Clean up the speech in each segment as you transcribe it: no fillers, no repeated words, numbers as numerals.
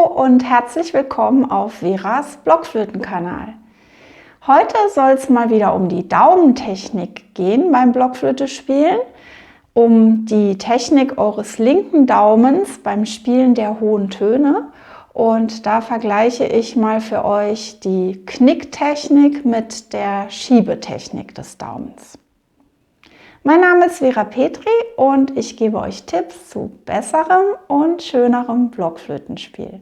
und herzlich willkommen auf Veras Blockflötenkanal. Heute soll es mal wieder um die Daumentechnik gehen beim Blockflöte-Spielen, um die Technik eures linken Daumens beim Spielen der hohen Töne. Und da vergleiche ich mal für euch die Knicktechnik mit der Schiebetechnik des Daumens. Mein Name ist Vera Petri und ich gebe euch Tipps zu besserem und schönerem Blockflötenspiel.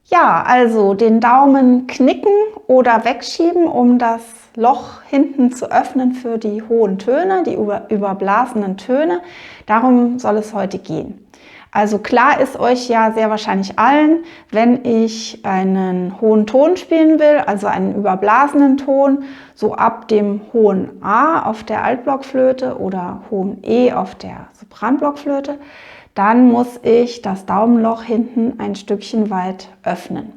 Ja, also den Daumen knicken oder wegschieben, um das Loch hinten zu öffnen für die hohen Töne, die überblasenen Töne. Darum soll es heute gehen. Also klar ist euch ja sehr wahrscheinlich allen, wenn ich einen hohen Ton spielen will, also einen überblasenen Ton, so ab dem hohen A auf der Altblockflöte oder hohen E auf der Sopranblockflöte, dann muss ich das Daumenloch hinten ein Stückchen weit öffnen.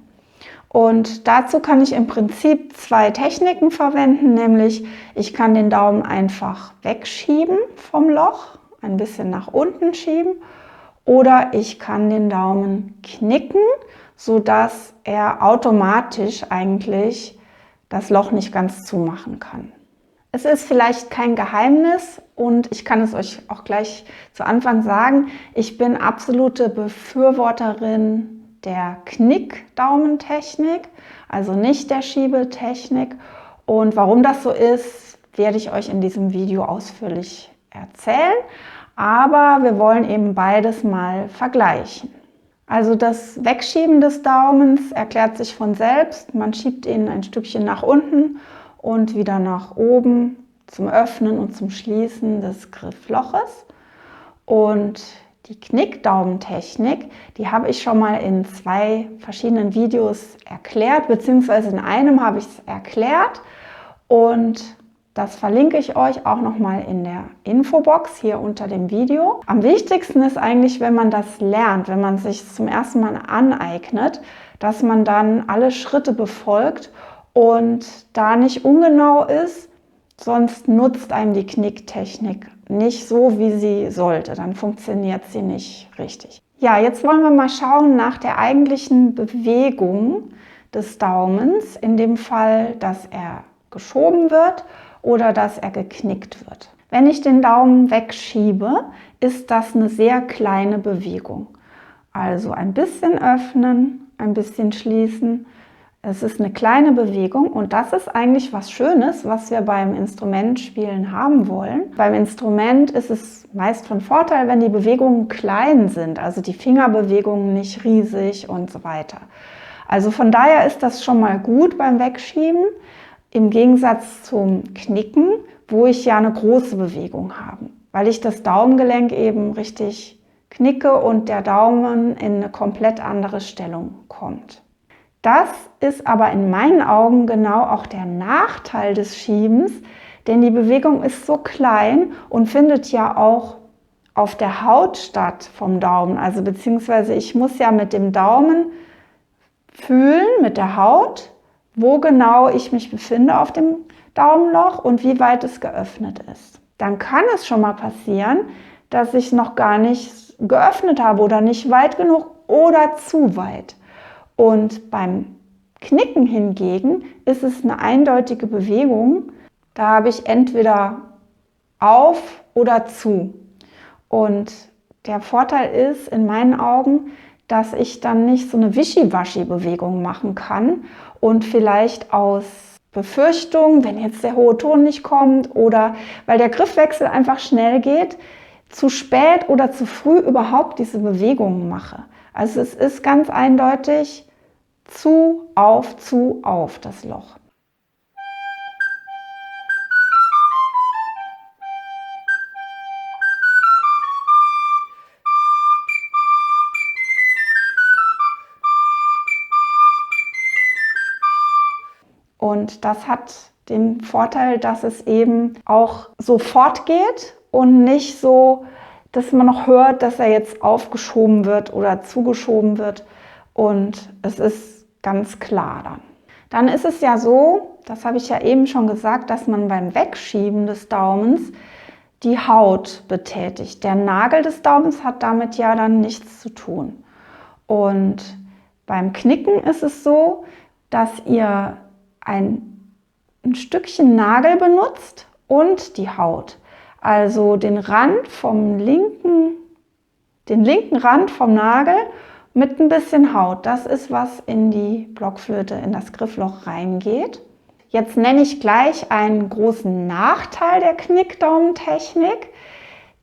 Und dazu kann ich im Prinzip zwei Techniken verwenden, nämlich ich kann den Daumen einfach wegschieben vom Loch, ein bisschen nach unten schieben, oder ich kann den Daumen knicken, sodass er automatisch eigentlich das Loch nicht ganz zumachen kann. Es ist vielleicht kein Geheimnis und ich kann es euch auch gleich zu Anfang sagen, ich bin absolute Befürworterin der Knick-Daumentechnik, also nicht der Schiebetechnik. Und warum das so ist, werde ich euch in diesem Video ausführlich erzählen. Aber wir wollen eben beides mal vergleichen. Also das Wegschieben des Daumens erklärt sich von selbst. Man schiebt ihn ein Stückchen nach unten und wieder nach oben zum Öffnen und zum Schließen des Griffloches. Und die Knickdaumentechnik, die habe ich schon mal in zwei verschiedenen Videos erklärt, beziehungsweise in einem habe ich es erklärt und das verlinke ich euch auch nochmal in der Infobox hier unter dem Video. Am wichtigsten ist eigentlich, wenn man das lernt, wenn man sich zum ersten Mal aneignet, dass man dann alle Schritte befolgt und da nicht ungenau ist, sonst nutzt einem die Knicktechnik nicht so, wie sie sollte. Dann funktioniert sie nicht richtig. Ja, jetzt wollen wir mal schauen nach der eigentlichen Bewegung des Daumens, in dem Fall, dass er geschoben wird oder dass er geknickt wird. Wenn ich den Daumen wegschiebe, ist das eine sehr kleine Bewegung. Also ein bisschen öffnen, ein bisschen schließen. Es ist eine kleine Bewegung und das ist eigentlich was Schönes, was wir beim Instrumentspielen haben wollen. Beim Instrument ist es meist von Vorteil, wenn die Bewegungen klein sind, also die Fingerbewegungen nicht riesig und so weiter. Also von daher ist das schon mal gut beim Wegschieben, im Gegensatz zum Knicken, wo ich ja eine große Bewegung habe, weil ich das Daumengelenk eben richtig knicke und der Daumen in eine komplett andere Stellung kommt. Das ist aber in meinen Augen genau auch der Nachteil des Schiebens, denn die Bewegung ist so klein und findet ja auch auf der Haut statt vom Daumen. Also beziehungsweise ich muss ja mit dem Daumen fühlen, mit der Haut, wo genau ich mich befinde auf dem Daumenloch und wie weit es geöffnet ist. Dann kann es schon mal passieren, dass ich noch gar nicht geöffnet habe oder nicht weit genug oder zu weit. Und beim Knicken hingegen ist es eine eindeutige Bewegung. Da habe ich entweder auf oder zu. Und der Vorteil ist in meinen Augen, dass ich dann nicht so eine Wischiwaschi-Bewegung machen kann und vielleicht aus Befürchtung, wenn jetzt der hohe Ton nicht kommt oder weil der Griffwechsel einfach schnell geht, zu spät oder zu früh überhaupt diese Bewegungen mache. Also es ist ganz eindeutig zu, auf, das Loch. Und das hat den Vorteil, dass es eben auch sofort geht und nicht so, dass man noch hört, dass er jetzt aufgeschoben wird oder zugeschoben wird. Und es ist ganz klar dann. dann ist es ja so, das habe ich ja eben schon gesagt, dass man beim Wegschieben des Daumens die Haut betätigt. Der Nagel des Daumens hat damit ja dann nichts zu tun. Und beim Knicken ist es so, dass ihr ein Stückchen Nagel benutzt und die Haut. Also den linken Rand vom Nagel mit ein bisschen Haut. Das ist, was in die Blockflöte, in das Griffloch reingeht. Jetzt nenne ich gleich einen großen Nachteil der Knickdaumentechnik,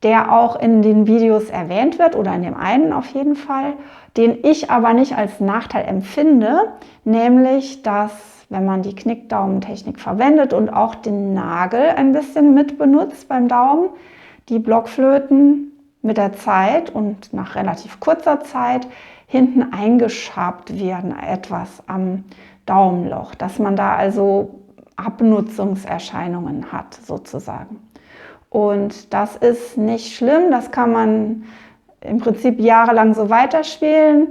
der auch in den Videos erwähnt wird oder in dem einen auf jeden Fall, den ich aber nicht als Nachteil empfinde, nämlich, dass wenn man die Knickdaumentechnik verwendet und auch den Nagel ein bisschen mit benutzt beim Daumen, die Blockflöten mit der Zeit und nach relativ kurzer Zeit hinten eingeschabt werden, etwas am Daumenloch, dass man da also Abnutzungserscheinungen hat sozusagen. Und das ist nicht schlimm, das kann man im Prinzip jahrelang so weiterspielen.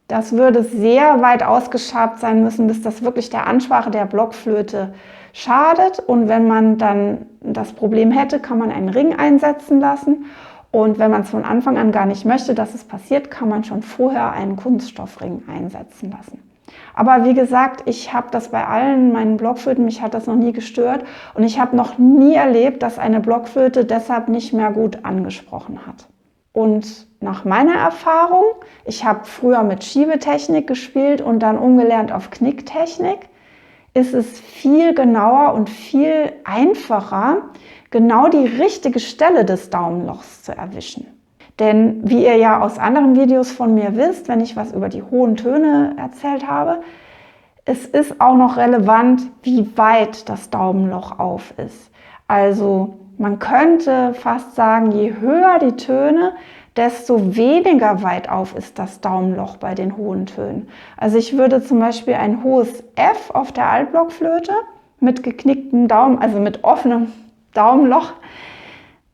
Das würde sehr weit ausgeschabt sein müssen, bis das wirklich der Ansprache der Blockflöte schadet. Und wenn man dann das Problem hätte, kann man einen Ring einsetzen lassen. Und wenn man es von Anfang an gar nicht möchte, dass es passiert, kann man schon vorher einen Kunststoffring einsetzen lassen. Aber wie gesagt, ich habe das bei allen meinen Blockflöten, mich hat das noch nie gestört und ich habe noch nie erlebt, dass eine Blockflöte deshalb nicht mehr gut angesprochen hat. Und nach meiner Erfahrung, ich habe früher mit Schiebetechnik gespielt und dann umgelernt auf Knicktechnik, ist es viel genauer und viel einfacher, genau die richtige Stelle des Daumenlochs zu erwischen. Denn wie ihr ja aus anderen Videos von mir wisst, wenn ich was über die hohen Töne erzählt habe, es ist auch noch relevant, wie weit das Daumenloch auf ist. Also man könnte fast sagen, je höher die Töne, desto weniger weit auf ist das Daumenloch bei den hohen Tönen. Also ich würde zum Beispiel ein hohes F auf der Altblockflöte mit geknicktem Daumen, also mit offenem Daumenloch,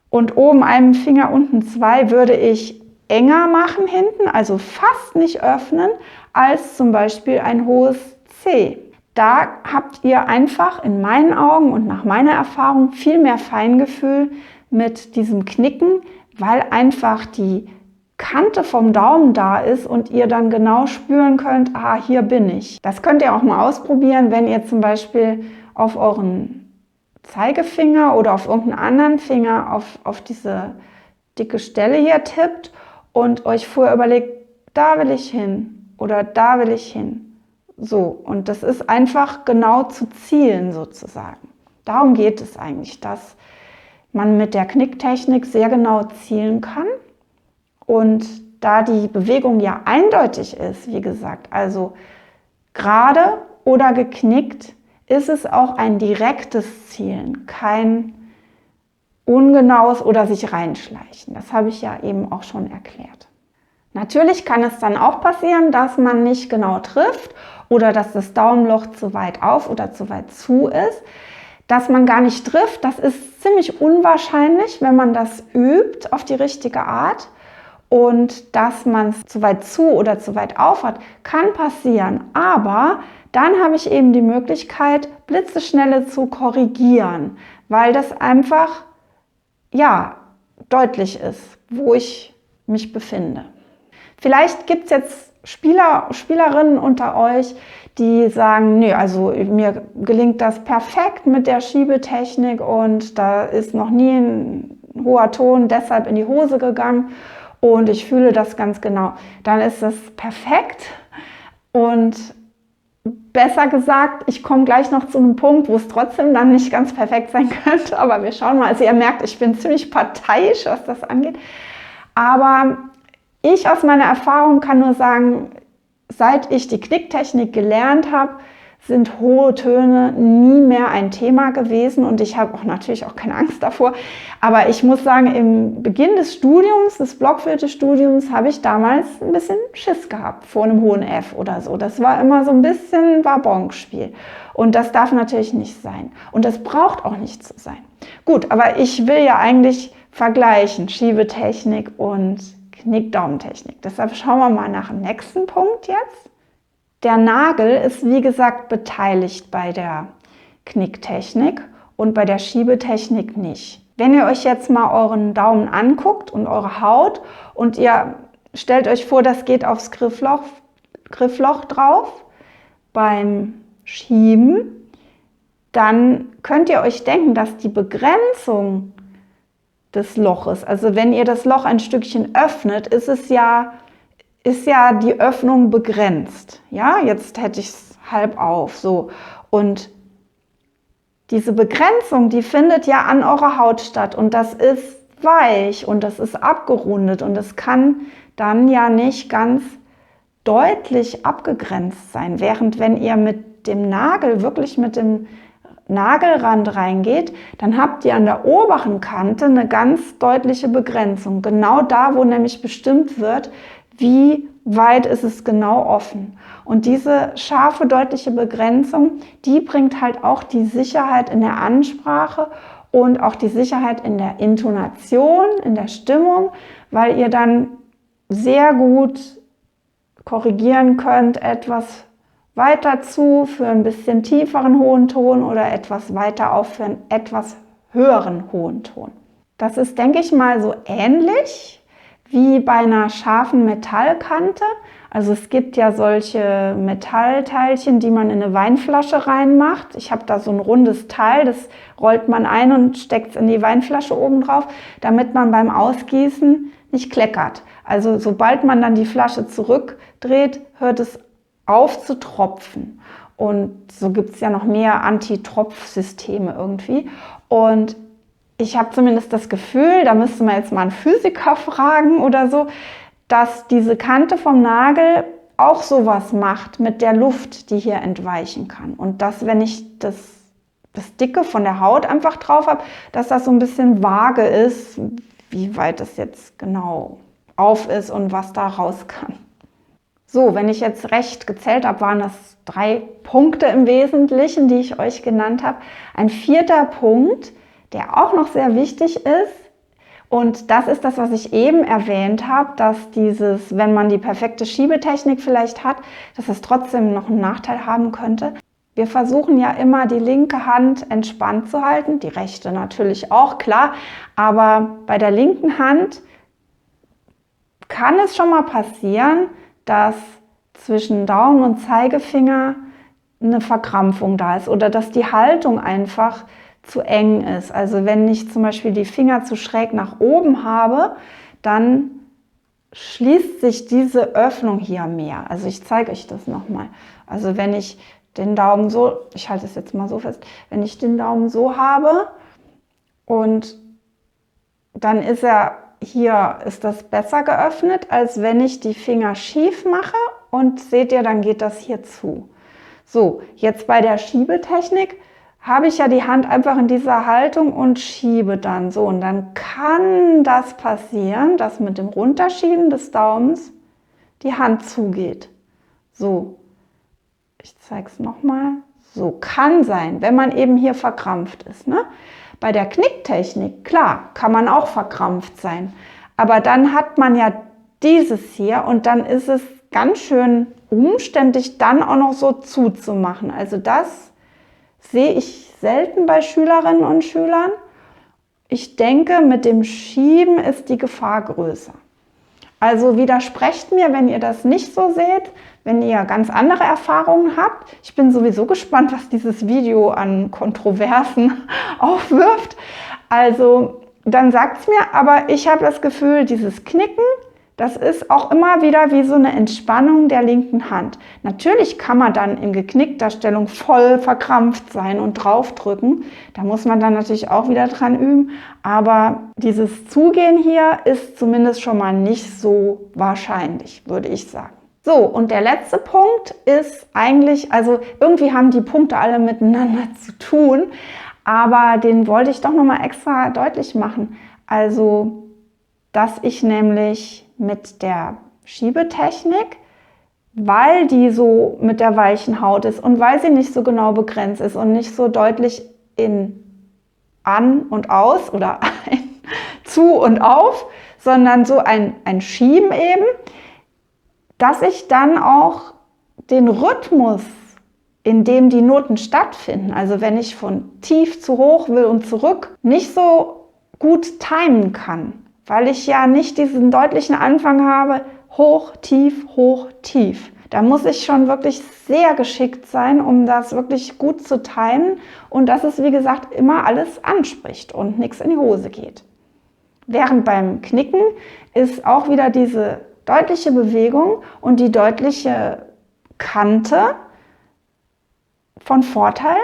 und oben einem Finger, unten zwei, würde ich enger machen hinten, also fast nicht öffnen, als zum Beispiel ein hohes C. Da habt ihr einfach in meinen Augen und nach meiner Erfahrung viel mehr Feingefühl mit diesem Knicken, weil einfach die Kante vom Daumen da ist und ihr dann genau spüren könnt, ah, hier bin ich. Das könnt ihr auch mal ausprobieren, wenn ihr zum Beispiel auf euren Zeigefinger oder auf irgendeinen anderen Finger auf diese dicke Stelle hier tippt und euch vorher überlegt, da will ich hin oder da will ich hin. So, und das ist einfach genau zu zielen sozusagen. Darum geht es eigentlich, dass man mit der Knicktechnik sehr genau zielen kann. Und da die Bewegung ja eindeutig ist, wie gesagt, also gerade oder geknickt, ist es auch ein direktes Zielen, kein ungenaues oder sich reinschleichen. Das habe ich ja eben auch schon erklärt. Natürlich kann es dann auch passieren, dass man nicht genau trifft oder dass das Daumenloch zu weit auf oder zu weit zu ist. Dass man gar nicht trifft, das ist ziemlich unwahrscheinlich, wenn man das übt auf die richtige Art. Und dass man es zu weit zu oder zu weit auf hat, kann passieren. Aber dann habe ich eben die Möglichkeit, Blitzeschnelle zu korrigieren, weil das einfach, ja, deutlich ist, wo ich mich befinde. Vielleicht gibt es jetzt Spielerinnen unter euch, die sagen, nee, also mir gelingt das perfekt mit der Schiebetechnik und da ist noch nie ein hoher Ton deshalb in die Hose gegangen und ich fühle das ganz genau. Dann ist das perfekt und besser gesagt, ich komme gleich noch zu einem Punkt, wo es trotzdem dann nicht ganz perfekt sein könnte, aber wir schauen mal. Also ihr merkt, ich bin ziemlich parteiisch, was das angeht, aber ich aus meiner Erfahrung kann nur sagen, seit ich die Knicktechnik gelernt habe, sind hohe Töne nie mehr ein Thema gewesen und ich habe auch natürlich auch keine Angst davor. Aber ich muss sagen, im Beginn des Studiums, des Blockflöte-Studiums, habe ich damals ein bisschen Schiss gehabt vor einem hohen F oder so. Das war immer so ein bisschen Wabonspiel und das darf natürlich nicht sein und das braucht auch nicht so sein. Gut, aber ich will ja eigentlich vergleichen, Schiebetechnik und Knickdaumentechnik. Deshalb schauen wir mal nach dem nächsten Punkt jetzt. Der Nagel ist, wie gesagt, beteiligt bei der Knicktechnik und bei der Schiebetechnik nicht. Wenn ihr euch jetzt mal euren Daumen anguckt und eure Haut und ihr stellt euch vor, das geht aufs Griffloch drauf beim Schieben, dann könnt ihr euch denken, dass die Begrenzung des Loches, also wenn ihr das Loch ein Stückchen öffnet, ist ja die Öffnung begrenzt. Ja, jetzt hätte ich es halb auf, so. Und diese Begrenzung, die findet ja an eurer Haut statt und das ist weich und das ist abgerundet und es kann dann ja nicht ganz deutlich abgegrenzt sein. Während wenn ihr mit dem Nagel, wirklich mit dem Nagelrand reingeht, dann habt ihr an der oberen Kante eine ganz deutliche Begrenzung. Genau da, wo nämlich bestimmt wird, wie weit ist es genau offen. Und diese scharfe, deutliche Begrenzung, die bringt halt auch die Sicherheit in der Ansprache und auch die Sicherheit in der Intonation, in der Stimmung, weil ihr dann sehr gut korrigieren könnt, etwas weiter zu für ein bisschen tieferen hohen Ton oder etwas weiter auf für einen etwas höheren hohen Ton. Das ist, denke ich mal, so ähnlich wie bei einer scharfen Metallkante. Also es gibt ja solche Metallteilchen, die man in eine Weinflasche reinmacht. Ich habe da so ein rundes Teil, das rollt man ein und steckt es in die Weinflasche oben drauf, damit man beim Ausgießen nicht kleckert. Also sobald man dann die Flasche zurückdreht, hört es auf zu tropfen. Und so gibt es ja noch mehr Anti-Tropf-Systeme irgendwie. Und ich habe zumindest das Gefühl, da müsste man jetzt mal einen Physiker fragen oder so, dass diese Kante vom Nagel auch sowas macht mit der Luft, die hier entweichen kann. Und dass, wenn ich das Dicke von der Haut einfach drauf habe, dass das so ein bisschen vage ist, wie weit es jetzt genau auf ist und was da raus kann. So, wenn ich jetzt recht gezählt habe, waren das 3 Punkte im Wesentlichen, die ich euch genannt habe. Ein 4. Punkt, der auch noch sehr wichtig ist, und das ist das, was ich eben erwähnt habe, dass dieses, wenn man die perfekte Schiebetechnik vielleicht hat, dass es trotzdem noch einen Nachteil haben könnte. Wir versuchen ja immer, die linke Hand entspannt zu halten, die rechte natürlich auch, klar, aber bei der linken Hand kann es schon mal passieren, dass zwischen Daumen und Zeigefinger eine Verkrampfung da ist oder dass die Haltung einfach zu eng ist. Also wenn ich zum Beispiel die Finger zu schräg nach oben habe, dann schließt sich diese Öffnung hier mehr. Also ich zeige euch das nochmal. Also wenn ich den Daumen so, ich halte es jetzt mal so fest, wenn ich den Daumen so habe und dann ist das besser geöffnet, als wenn ich die Finger schief mache und seht ihr, dann geht das hier zu. So, jetzt bei der Schiebetechnik habe ich ja die Hand einfach in dieser Haltung und schiebe dann so. Und dann kann das passieren, dass mit dem Runterschieben des Daumens die Hand zugeht. So, ich zeige es nochmal. So, kann sein, wenn man eben hier verkrampft ist. Ne? Bei der Knicktechnik, klar, kann man auch verkrampft sein. Aber dann hat man ja dieses hier und dann ist es ganz schön umständlich, dann auch noch so zuzumachen. Also das sehe ich selten bei Schülerinnen und Schülern. Ich denke, mit dem Schieben ist die Gefahr größer. Also widersprecht mir, wenn ihr das nicht so seht, wenn ihr ganz andere Erfahrungen habt. Ich bin sowieso gespannt, was dieses Video an Kontroversen aufwirft. Also dann sagt es mir, aber ich habe das Gefühl, dieses Knicken, das ist auch immer wieder wie so eine Entspannung der linken Hand. Natürlich kann man dann in geknickter Stellung voll verkrampft sein und draufdrücken. Da muss man dann natürlich auch wieder dran üben. Aber dieses Zugehen hier ist zumindest schon mal nicht so wahrscheinlich, würde ich sagen. So, und der letzte Punkt ist eigentlich, also irgendwie haben die Punkte alle miteinander zu tun, aber den wollte ich doch nochmal extra deutlich machen. Also, dass ich nämlich mit der Schiebetechnik, weil die so mit der weichen Haut ist und weil sie nicht so genau begrenzt ist und nicht so deutlich in an und aus oder zu und auf, sondern so ein Schieben eben, dass ich dann auch den Rhythmus, in dem die Noten stattfinden, also wenn ich von tief zu hoch will und zurück, nicht so gut timen kann, weil ich ja nicht diesen deutlichen Anfang habe, hoch, tief, hoch, tief. Da muss ich schon wirklich sehr geschickt sein, um das wirklich gut zu timen und dass es, wie gesagt, immer alles anspricht und nichts in die Hose geht. Während beim Knicken ist auch wieder diese deutliche Bewegung und die deutliche Kante von Vorteil,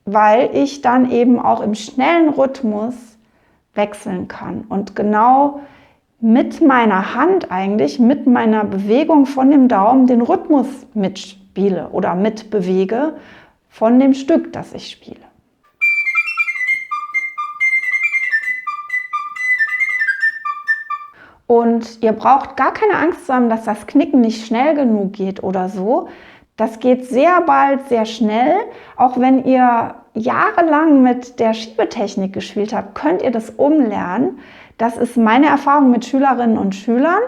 weil ich dann eben auch im schnellen Rhythmus wechseln kann und genau mit meiner Hand eigentlich, mit meiner Bewegung von dem Daumen den Rhythmus mitspiele oder mitbewege von dem Stück, das ich spiele. Und ihr braucht gar keine Angst zu haben, dass das Knicken nicht schnell genug geht oder so. Das geht sehr bald, sehr schnell. Auch wenn ihr jahrelang mit der Schiebetechnik gespielt habt, könnt ihr das umlernen. Das ist meine Erfahrung mit Schülerinnen und Schülern.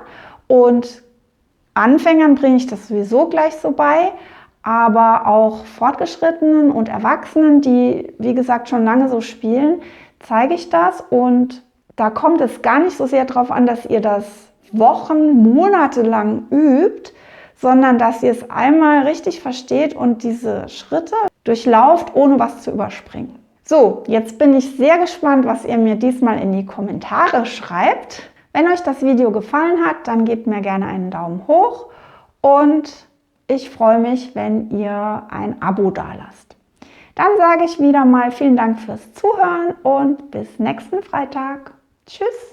Und Anfängern bringe ich das sowieso gleich so bei. Aber auch Fortgeschrittenen und Erwachsenen, die, wie gesagt, schon lange so spielen, zeige ich das. Und da kommt es gar nicht so sehr darauf an, dass ihr das Wochen, Monate lang übt, sondern dass ihr es einmal richtig versteht und diese Schritte durchlauft, ohne was zu überspringen. So, jetzt bin ich sehr gespannt, was ihr mir diesmal in die Kommentare schreibt. Wenn euch das Video gefallen hat, dann gebt mir gerne einen Daumen hoch und ich freue mich, wenn ihr ein Abo dalasst. Dann sage ich wieder mal vielen Dank fürs Zuhören und bis nächsten Freitag. Tschüss!